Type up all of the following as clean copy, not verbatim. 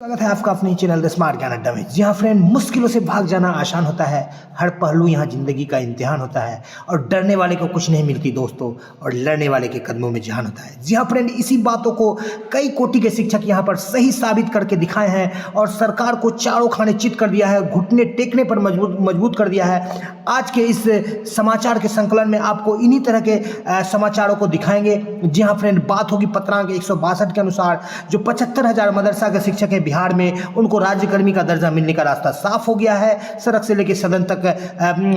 स्वागत है आपका अपने चैनल द स्मार्ट ज्ञान अड्डा में। जी हाँ फ्रेंड, मुश्किलों से भाग जाना आसान होता है। हर पहलू यहाँ जिंदगी का इम्तिहान होता है और डरने वाले को कुछ नहीं मिलती दोस्तों, और लड़ने वाले के कदमों में जान होता है। जी हाँ फ्रेंड, इसी बातों को कई कोटि के शिक्षक यहाँ पर सही साबित करके दिखाए हैं और सरकार को चारों खाने चित कर दिया है, घुटने टेकने पर मजबूत कर दिया है। आज के इस समाचार के संकलन में आपको इन्हीं तरह के समाचारों को दिखाएंगे। जी हाँ फ्रेंड, बात होगी पत्रांक 162 के अनुसार जो 75,000 मदरसा के शिक्षक हैं बिहार में, उनको राज्यकर्मी का दर्जा मिलने का रास्ता साफ हो गया है। सड़क से लेकर सदन तक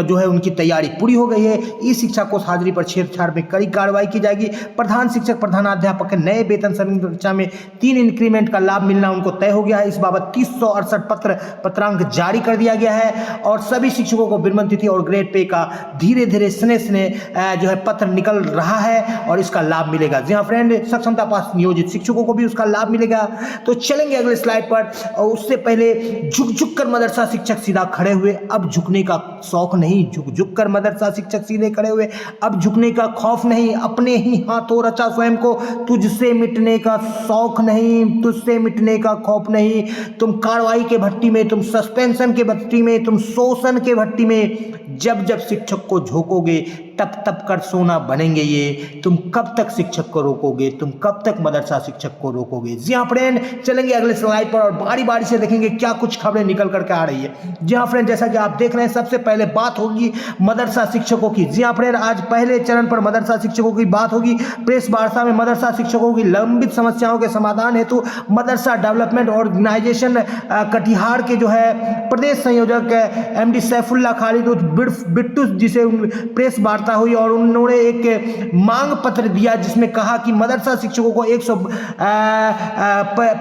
जो है उनकी तैयारी पूरी हो गई है। ई शिक्षा कोष हाजिरी पर छेड़छाड़ में कड़ी कार्रवाई की जाएगी। प्रधान शिक्षक प्रधानाध्यापक के नए वेतन संरचना में 3 इंक्रीमेंट का लाभ मिलना उनको तय हो गया है। इस बाबत 3068 पत्रांक जारी कर दिया गया है और सभी शिक्षकों को विरमण तिथि और ग्रेड पे का धीरे धीरे स्ने जो है पत्र निकल रहा है और इसका लाभ मिलेगा। जी हाँ फ्रेंड, सक्षमता पास नियोजित शिक्षकों को भी उसका लाभ मिलेगा। तो चलेंगे अगले स्लाइड पर। और उससे पहले झुक कर मदरसा शिक्षक सीधा खड़े हुए। अब झुकने का शौक नहीं, झुक कर मदरसा शिक्षक सीधे खड़े हुए। अब झुकने का खौफ नहीं, अपने ही हाथों रचा स्वयं को। तुझसे मिटने का शौक नहीं, तुझसे मिटने का खौफ नहीं। तुम कार्रवाई के भट्टी में, तुम सस्पेंशन के भट्टी में, तुम शोषण के भट्टी में जब जब शिक्षक को झोंकोगे तब तब कर सोना बनेंगे ये। तुम कब तक शिक्षक को रोकोगे, तुम कब तक मदरसा शिक्षक को रोकोगे। जी हाँ फ्रेंड, चलेंगे अगले स्लाइड पर और बारी बारी से देखेंगे क्या कुछ खबरें निकल करके आ रही है। जी हाँ फ्रेंड, जैसा कि आप देख रहे हैं, सबसे पहले बात होगी मदरसा शिक्षकों की। जी हाँ फ्रेंड, आज पहले चरण पर मदरसा शिक्षकों की बात होगी। प्रेस वार्ता में मदरसा शिक्षकों की लंबित समस्याओं के समाधान हेतु मदरसा डेवलपमेंट ऑर्गेनाइजेशन कटिहार के जो है प्रदेश संयोजक MD सैफुल्ला खालिद बिट्टू जी से प्रेस वार्ता हुई और उन्होंने एक मांग पत्र दिया जिसमें कहा कि मदरसा शिक्षकों को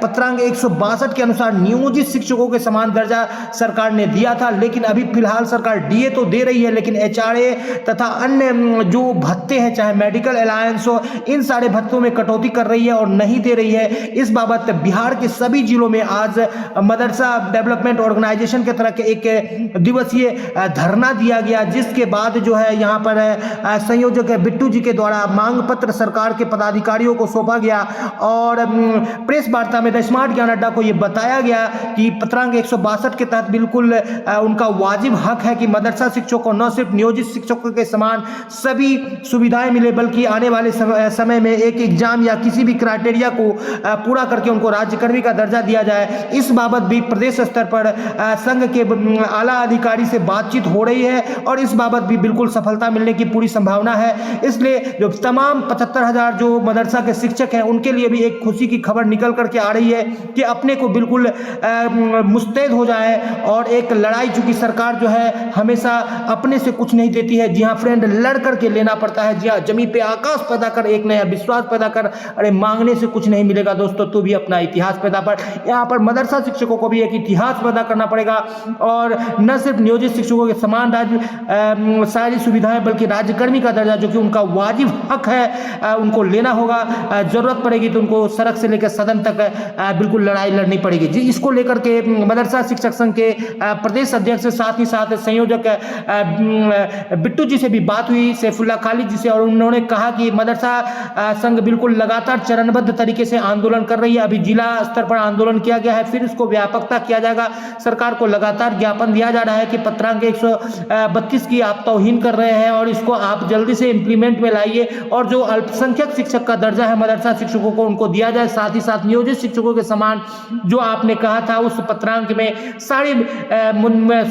पत्रांक 162 के अनुसार नियोजित शिक्षकों के समान दर्जा सरकार ने दिया था, लेकिन अभी फिलहाल सरकार DA तो दे रही है, लेकिन HRA तथा अन्य जो भत्ते हैं, चाहे मेडिकल अलायंस हो, इन सारे भत्तों में कटौती कर रही है और नहीं दे रही है। इस बाबत बिहार के सभी जिलों में आज मदरसा डेवलपमेंट ऑर्गेनाइजेशन के तरह के एक दिवसीय धरना दिया गया, जिसके बाद जो है यहाँ पर संयोजक बिट्टू जी के द्वारा मांग पत्र सरकार के पदाधिकारियों को सौंपा गया और प्रेस वार्ता में द स्मार्ट ज्ञान अड्डा को यह बताया गया कि पत्रांक 162 के तहत बिल्कुल उनका वाजिब हक है कि मदरसा शिक्षकों को न सिर्फ नियोजित शिक्षकों के समान सभी सुविधाएं मिले, बल्कि आने वाले समय में एक एग्जाम या किसी भी क्राइटेरिया को पूरा करके उनको राज्यकर्मी का दर्जा दिया जाए। इस बाबत भी प्रदेश स्तर पर संघ के आला अधिकारी से बातचीत हो रही है और इस बाबत भी बिल्कुल सफलता मिलने की पूरी संभावना है। इसलिए जो तमाम 75,000 जो मदरसा के शिक्षक हैं उनके लिए भी एक खुशी की खबर निकल करके आ रही है कि अपने को बिल्कुल मुस्तैद हो जाए और एक लड़ाई, चूंकि सरकार जो है हमेशा अपने से कुछ नहीं देती है। जी हाँ फ्रेंड, लड़ करके लेना पड़ता है। जी हाँ, जमीन पे आकाश पैदा कर, एक नया विश्वास पैदा कर। अरे मांगने से कुछ नहीं मिलेगा दोस्तों, तू भी अपना इतिहास पैदा कर। यहाँ पर मदरसा शिक्षकों को भी एक इतिहास पैदा करना पड़ेगा और न सिर्फ नियोजित शिक्षकों के समान सारी सुविधाएं, बल्कि राज्यकर्मी का दर्जा जो कि उनका वाजिब हक है उनको लेना होगा। जरूरत पड़ेगी तो उनको सड़क से लेकर सदन तक बिल्कुल लड़ाई लड़नी पड़ेगी। जी, इसको लेकर के मदरसा शिक्षक संघ के प्रदेश अध्यक्ष के साथ ही साथ संयोजक बिट्टू जी से भी बात हुई, सैफुल्ला खालिद जी से, और उन्होंने कहा कि मदरसा संघ बिल्कुल लगातार चरणबद्ध तरीके से आंदोलन कर रही है। अभी जिला स्तर पर आंदोलन किया गया है, फिर इसको व्यापकता किया जाएगा। सरकार को लगातार ज्ञापन दिया जा रहा है कि पत्रांक 132 की आप तौहीन कर रहे हैं और इसको आप जल्दी से इंप्लीमेंट में लाइए और जो अल्पसंख्यक शिक्षक का दर्जा है मदरसा शिक्षकों को उनको दिया जाए। साथ ही साथ नियोजित शिक्षकों के समान जो आपने कहा था उस पत्रांक में सारी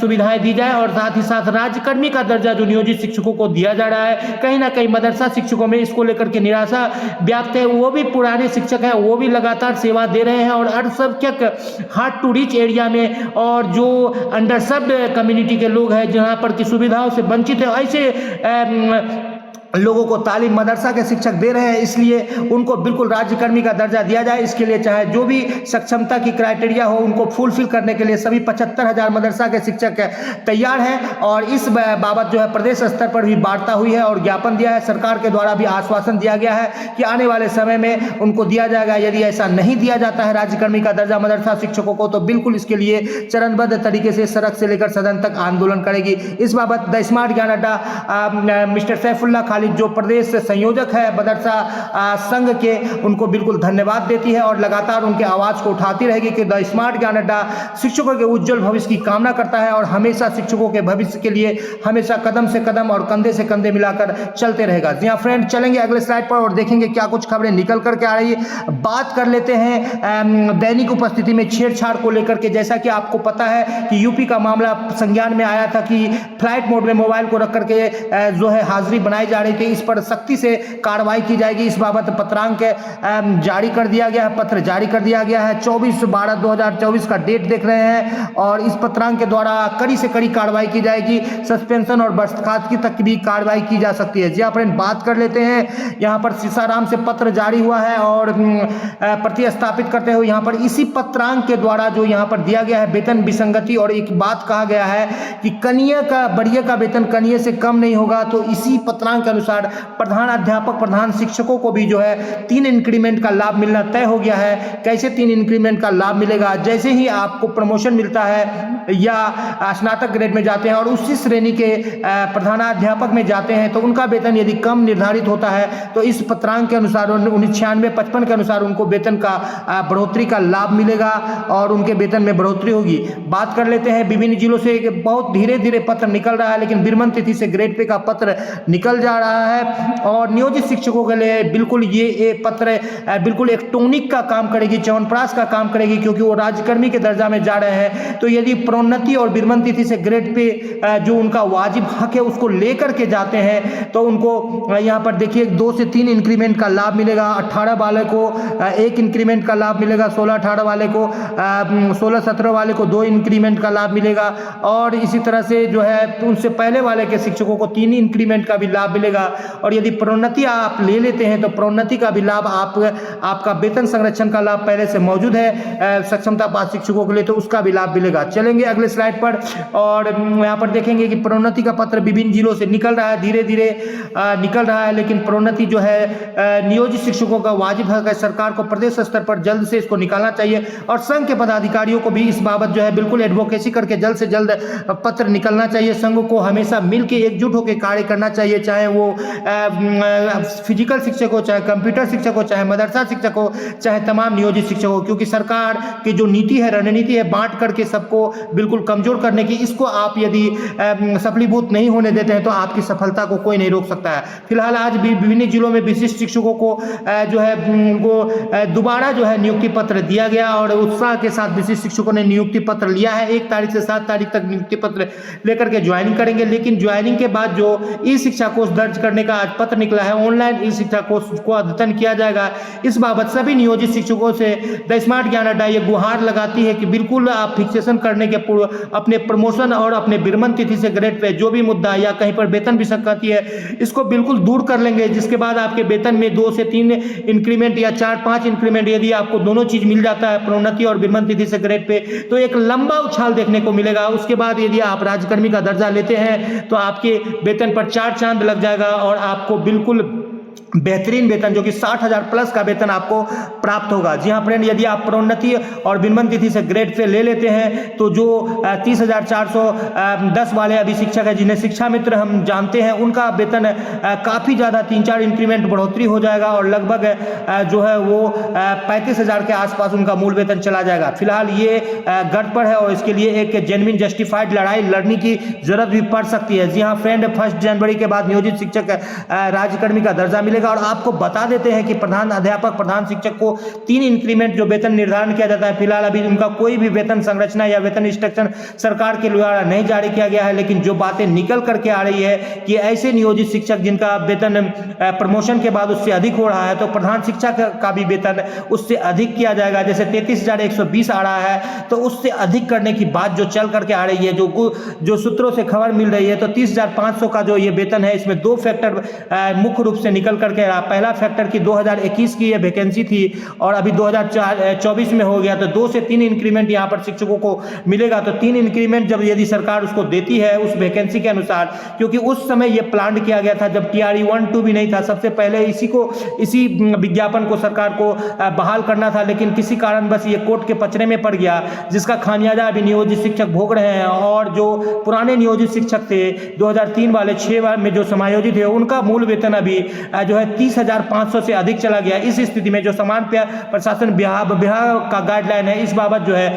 सुविधाएं दी जाए और साथ ही साथ राज्यकर्मी का दर्जा जो नियोजित शिक्षकों को दिया जा रहा है। कहीं ना कहीं मदरसा शिक्षकों में इसको लेकर के निराशा व्याप्त है। वो भी पुराने शिक्षक हैं, वो भी लगातार सेवा दे रहे हैं और अल्पसंख्यक हार्ड टू रीच एरिया में और जो अंडर सर्व्ड कम्युनिटी के लोग हैं जहां पर की सुविधाओं से वंचित है, ऐसे लोगों को तालीम मदरसा के शिक्षक दे रहे हैं। इसलिए उनको बिल्कुल राज्यकर्मी का दर्जा दिया जाए। इसके लिए चाहे जो भी सक्षमता की क्राइटेरिया हो उनको फुलफिल करने के लिए सभी 75,000 मदरसा के शिक्षक तैयार हैं और इस बाबत जो है प्रदेश स्तर पर भी वार्ता हुई है और ज्ञापन दिया है। सरकार के द्वारा भी आश्वासन दिया गया है कि आने वाले समय में उनको दिया जाएगा। यदि ऐसा नहीं दिया जाता है राज्यकर्मी का दर्जा मदरसा शिक्षकों को, तो बिल्कुल इसके लिए चरणबद्ध तरीके से सड़क से लेकर सदन तक आंदोलन करेगी। इस बाबत द स्मार्ट ज्ञान अड्डा मिस्टर सैफुल्ला खालिद मालिक जो प्रदेश संयोजक है मदरसा संघ के, उनको बिल्कुल धन्यवाद देती है और लगातार उनके आवाज़ को उठाती रहेगी कि द स्मार्ट ज्ञान अड्डा शिक्षकों के उज्जवल भविष्य की कामना करता है और हमेशा शिक्षकों के भविष्य के लिए हमेशा कदम से कदम और कंधे से कंधे मिलाकर चलते रहेगा। जी हाँ फ्रेंड, चलेंगे अगले स्लाइड पर और देखेंगे क्या कुछ खबरें निकल करके आ रही है। बात कर लेते हैं दैनिक उपस्थिति में छेड़छाड़ को लेकर के। जैसा कि आपको पता है कि यूपी का मामला संज्ञान में आया था कि फ्लाइट मोड में मोबाइल को रख करके जो है हाजिरी बनाई जा रही थी। इस पर सख्ती से कार्रवाई की जाएगी। इस बाबत पत्रांक जारी कर दिया गया है, पत्र जारी कर दिया गया है। 24/12/2024 का डेट देख रहे हैं और इस पत्रांक के द्वारा कड़ी से कड़ी कार्रवाई की जाएगी। सस्पेंशन और बर्खास्तगी तक भी कार्रवाई की जा सकती है। जी हाँ फ्रेंड, बात कर लेते हैं। यहाँ पर सीसाराम से पत्र जारी हुआ है और प्रतिस्थापित करते हुए यहाँ पर इसी पत्रांक के द्वारा जो यहाँ पर दिया गया है वेतन विसंगति, और एक बात कहा गया है कि कनिये का बढ़िया का वेतन कनिये से कम नहीं होगा। तो इसी पत्रांक के अनुसार प्रधान अध्यापक प्रधान शिक्षकों को भी जो है 3 इंक्रीमेंट का लाभ मिलना तय हो गया है। कैसे 3 इंक्रीमेंट का लाभ मिलेगा? जैसे ही आपको प्रमोशन मिलता है या स्नातक ग्रेड में जाते हैं और उसी श्रेणी के प्रधानाध्यापक में जाते हैं तो उनका वेतन यदि कम निर्धारित होता है तो इस पत्रांक के अनुसार 1996-55 के अनुसार उनको वेतन का बढ़ोतरी का लाभ मिलेगा और उनके वेतन में बढ़ोतरी होगी। बात कर लेते हैं विभिन्न जिलों से बहुत धीरे धीरे पत्र निकल रहा है, लेकिन विरमण तिथि से ग्रेड पे का पत्र निकल जा रहा है और नियोजित शिक्षकों के लिए बिल्कुल ये पत्र बिल्कुल एक टॉनिक का काम करेगी, च्यवनप्राश का काम करेगी, क्योंकि वो राज्यकर्मी के दर्जा में जा रहे हैं। तो यदि प्रोन्नति और विरमण तिथि से ग्रेड पे जो उनका वाजिब हक है उसको लेकर के जाते हैं तो उनको यहाँ पर देखिए 2 से 3 इंक्रीमेंट का लाभ मिलेगा। 18 वाले को 1 इंक्रीमेंट का लाभ मिलेगा, 16-18 वाले को 16-17 वाले को 2 इंक्रीमेंट का लाभ मिलेगा और इसी तरह से जो है उनसे पहले वाले के शिक्षकों को 3 इंक्रीमेंट का भी लाभ मिलेगा। और यदि प्रोन्नति आप ले लेते हैं तो प्रोन्नति का भी लाभ आपका वेतन संरक्षण का लाभ पहले से मौजूद है सक्षमता पास शिक्षकों के लिए, तो उसका भी लाभ मिलेगा। चलेंगे अगले स्लाइड पर और यहाँ पर देखेंगे कि प्रोन्नति का पत्र विभिन्न जिलों से निकल रहा है, धीरे धीरे निकल रहा है, लेकिन प्रोन्नति जो है नियोजित शिक्षकों का वाजिब हक है। सरकार को प्रदेश स्तर पर जल्द से इसको निकालना चाहिए और संघ के पदाधिकारियों को भी इस बाबत जो है बिल्कुल एडवोकेसी करके जल्द से जल्द पत्र निकलना चाहिए। संघ को हमेशा मिलकर एकजुट होकर कार्य करना चाहिए, चाहे वो फिजिकल शिक्षक हो, चाहे कंप्यूटर शिक्षक हो, चाहे मदरसा शिक्षक हो, चाहे तमाम नियोजित शिक्षक हो, क्योंकि सरकार की जो नीति है, रणनीति है बांट करके सबको बिल्कुल कमजोर करने की, इसको आप यदि सफलीभूत नहीं होने देते हैं तो आपकी सफलता को कोई नहीं रोक सकता है। फिलहाल आज भी विभिन्न जिलों में विशिष्ट शिक्षकों को जो है वो दोबारा जो है नियुक्ति पत्र दिया गया और उत्साह के साथ विशिष्ट शिक्षकों ने नियुक्ति पत्र लिया है। 1 तारीख से 7 तारीख तक नियुक्ति पत्र लेकर के ज्वाइनिंग करेंगे, लेकिन ज्वाइनिंग के बाद जो ई शिक्षा कोर्स दर्ज करने का आज पत्र निकला है, ऑनलाइन ई शिक्षा कोर्स को अद्यतन किया जाएगा। इस बाबत सभी नियोजित शिक्षकों से द स्मार्ट ज्ञान अड्डा ये गुहार लगाती है कि बिल्कुल आप फिक्सेशन करने के पूर्व अपने प्रमोशन और अपने विरमण तिथि से ग्रेड पे जो भी मुद्दा या कहीं पर वेतन विसंगति है इसको बिल्कुल दूर कर लेंगे, जिसके बाद आपके वेतन में 2 से 3 इंक्रीमेंट या 4-5 इंक्रीमेंट यदि आपको दोनों चीज मिल जाता है प्रोन्नति और विरमण तिथि से ग्रेड पे, तो एक लंबा उछाल देखने को मिलेगा। उसके बाद यदि आप राज्यकर्मी का दर्जा लेते हैं तो आपके वेतन पर 4 चांद लग जाएगा और आपको बिल्कुल बेहतरीन वेतन जो कि 60,000 प्लस का वेतन आपको प्राप्त होगा। जी हाँ फ्रेंड, यदि आप प्रोन्नति और विरमण तिथि से ग्रेड पे ले लेते हैं तो जो 30,410 वाले अभी शिक्षक है जिन्हें शिक्षा मित्र हम जानते हैं, उनका वेतन काफ़ी ज़्यादा 3-4 इंक्रीमेंट बढ़ोतरी हो जाएगा और लगभग जो है वो 35,000 के आसपास उनका मूल वेतन चला जाएगा। फिलहाल ये गड़बड़ है और इसके लिए एक जेन्युइन जस्टिफाइड लड़ाई लड़ने की जरूरत भी पड़ सकती है। जी हाँ फ्रेंड, 1 जनवरी के बाद नियोजित शिक्षक राज्यकर्मी का दर्जा मिलेगा और आपको बता देते हैं कि प्रधान अध्यापक प्रधान शिक्षक को 3 इंक्रीमेंट जो वेतन निर्धारण किया जाता है, फिलहाल अभी उनका कोई भी वेतन संरचना या वेतन इंस्ट्रक्शन सरकार के द्वारा नहीं जारी किया गया है, लेकिन जो बातें निकल करके आ रही है कि ऐसे नियोजित शिक्षक जिनका वेतन प्रमोशन के बाद उससे अधिक हो रहा है तो प्रधान शिक्षक का भी वेतन उससे अधिक किया जाएगा। जैसे 33,120 आ रहा है तो उससे अधिक करने की बात जो चल करके आ रही है, जो सूत्रों से खबर मिल रही है, तो 30,500 का जो ये वेतन है इसमें 2 फैक्टर मुख्य रूप से निकल निकल करके आ रहा। पहला फैक्टर कि 2021 की ये वैकेंसी थी और अभी 2024 में हो गया, तो 2 से 3 इंक्रीमेंट यहाँ पर शिक्षकों को मिलेगा। तो 3 इंक्रीमेंट जब यदि सरकार उसको देती है उस वैकेंसी के अनुसार, क्योंकि उस समय ये प्लान किया गया था जब TRE 1-2 भी नहीं था, सबसे पहले इसी विज्ञापन को सरकार को बहाल करना था, लेकिन किसी कारण बस ये कोर्ट के पचड़े में पड़ गया, जिसका खामियाजा अभी नियोजित शिक्षक भोग रहे हैं। और जो पुराने नियोजित शिक्षक थे 2003 वाले 6 में जो समायोजित है, उनका मूल वेतन अभी जो है 30,500 से अधिक चला गया। इस स्थिति में जो समान प्रशासन विभाग का गाइडलाइन है, इस बाबत जो है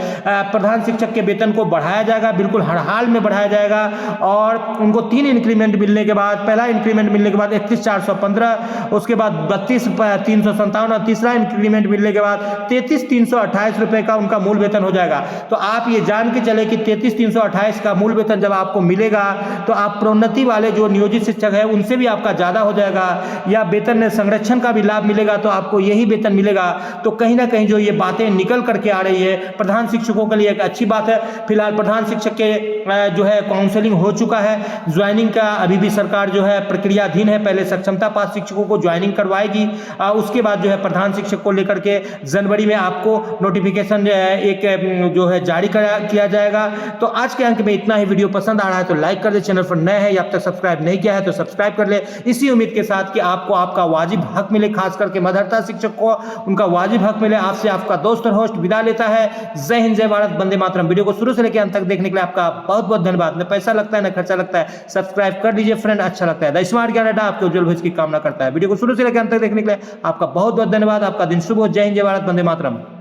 प्रधान शिक्षक के वेतन को बढ़ाया जाएगा, बिल्कुल हर हाल में बढ़ाया जाएगा। और उनको 3 इंक्रीमेंट मिलने के बाद, पहला इंक्रीमेंट मिलने के बाद 31,415, उसके बाद 32,357 और तीसरा इंक्रीमेंट मिलने के बाद 33,328 रुपए का उनका मूल वेतन हो जाएगा। तो आप ये जान के चले कि 33,328 का मूल वेतन जब आपको मिलेगा तो आप प्रोन्नति वाले जो नियोजित शिक्षक है उनसे भी आपका ज्यादा हो जाएगा, या वेतन संरक्षण का भी लाभ मिलेगा, तो आपको यही वेतन मिलेगा। तो कहीं ना कहीं जो ये बातें निकल करके आ रही है प्रधान शिक्षकों के लिए एक अच्छी बात है। फिलहाल प्रधान शिक्षक के जो है काउंसलिंग हो चुका है, ज्वाइनिंग का अभी भी सरकार जो है प्रक्रियाधीन है। पहले सक्षमता पास शिक्षकों को ज्वाइनिंग करवाएगी, उसके बाद जो है प्रधान शिक्षक को लेकर के जनवरी में आपको नोटिफिकेशन एक जो है जारी किया जाएगा। तो आज के अंक में इतना ही। वीडियो पसंद आ रहा है तो लाइक कर दे, चैनल पर नए हैं या अब तक सब्सक्राइब नहीं किया है तो सब्सक्राइब कर ले, इसी उम्मीद के साथ कि आपको आपका वाजिब हक मिले, खास करके मदरसा शिक्षक को उनका वाजिब हक मिले। आपसे आपका दोस्त और होस्ट विदा लेता है। जय हिंद, जय भारत, वंदे मातरम। वीडियो को शुरू से लेकर अंत तक देखने के लिए आपका बहुत बहुत धन्यवाद। न पैसा लगता है न खर्चा लगता है, सब्सक्राइब कर लीजिए फ्रेंड, अच्छा लगता है। द स्मार्ट ज्ञान अड्डा आपके उज्जवल भविष्य की कामना करता है। वीडियो को शुरू से लेकर अंत तक देखने के लिए आपका बहुत बहुत धन्यवाद। आपका दिन शुभ हो। जय हिंद, जय भारत, वंदे मातरम।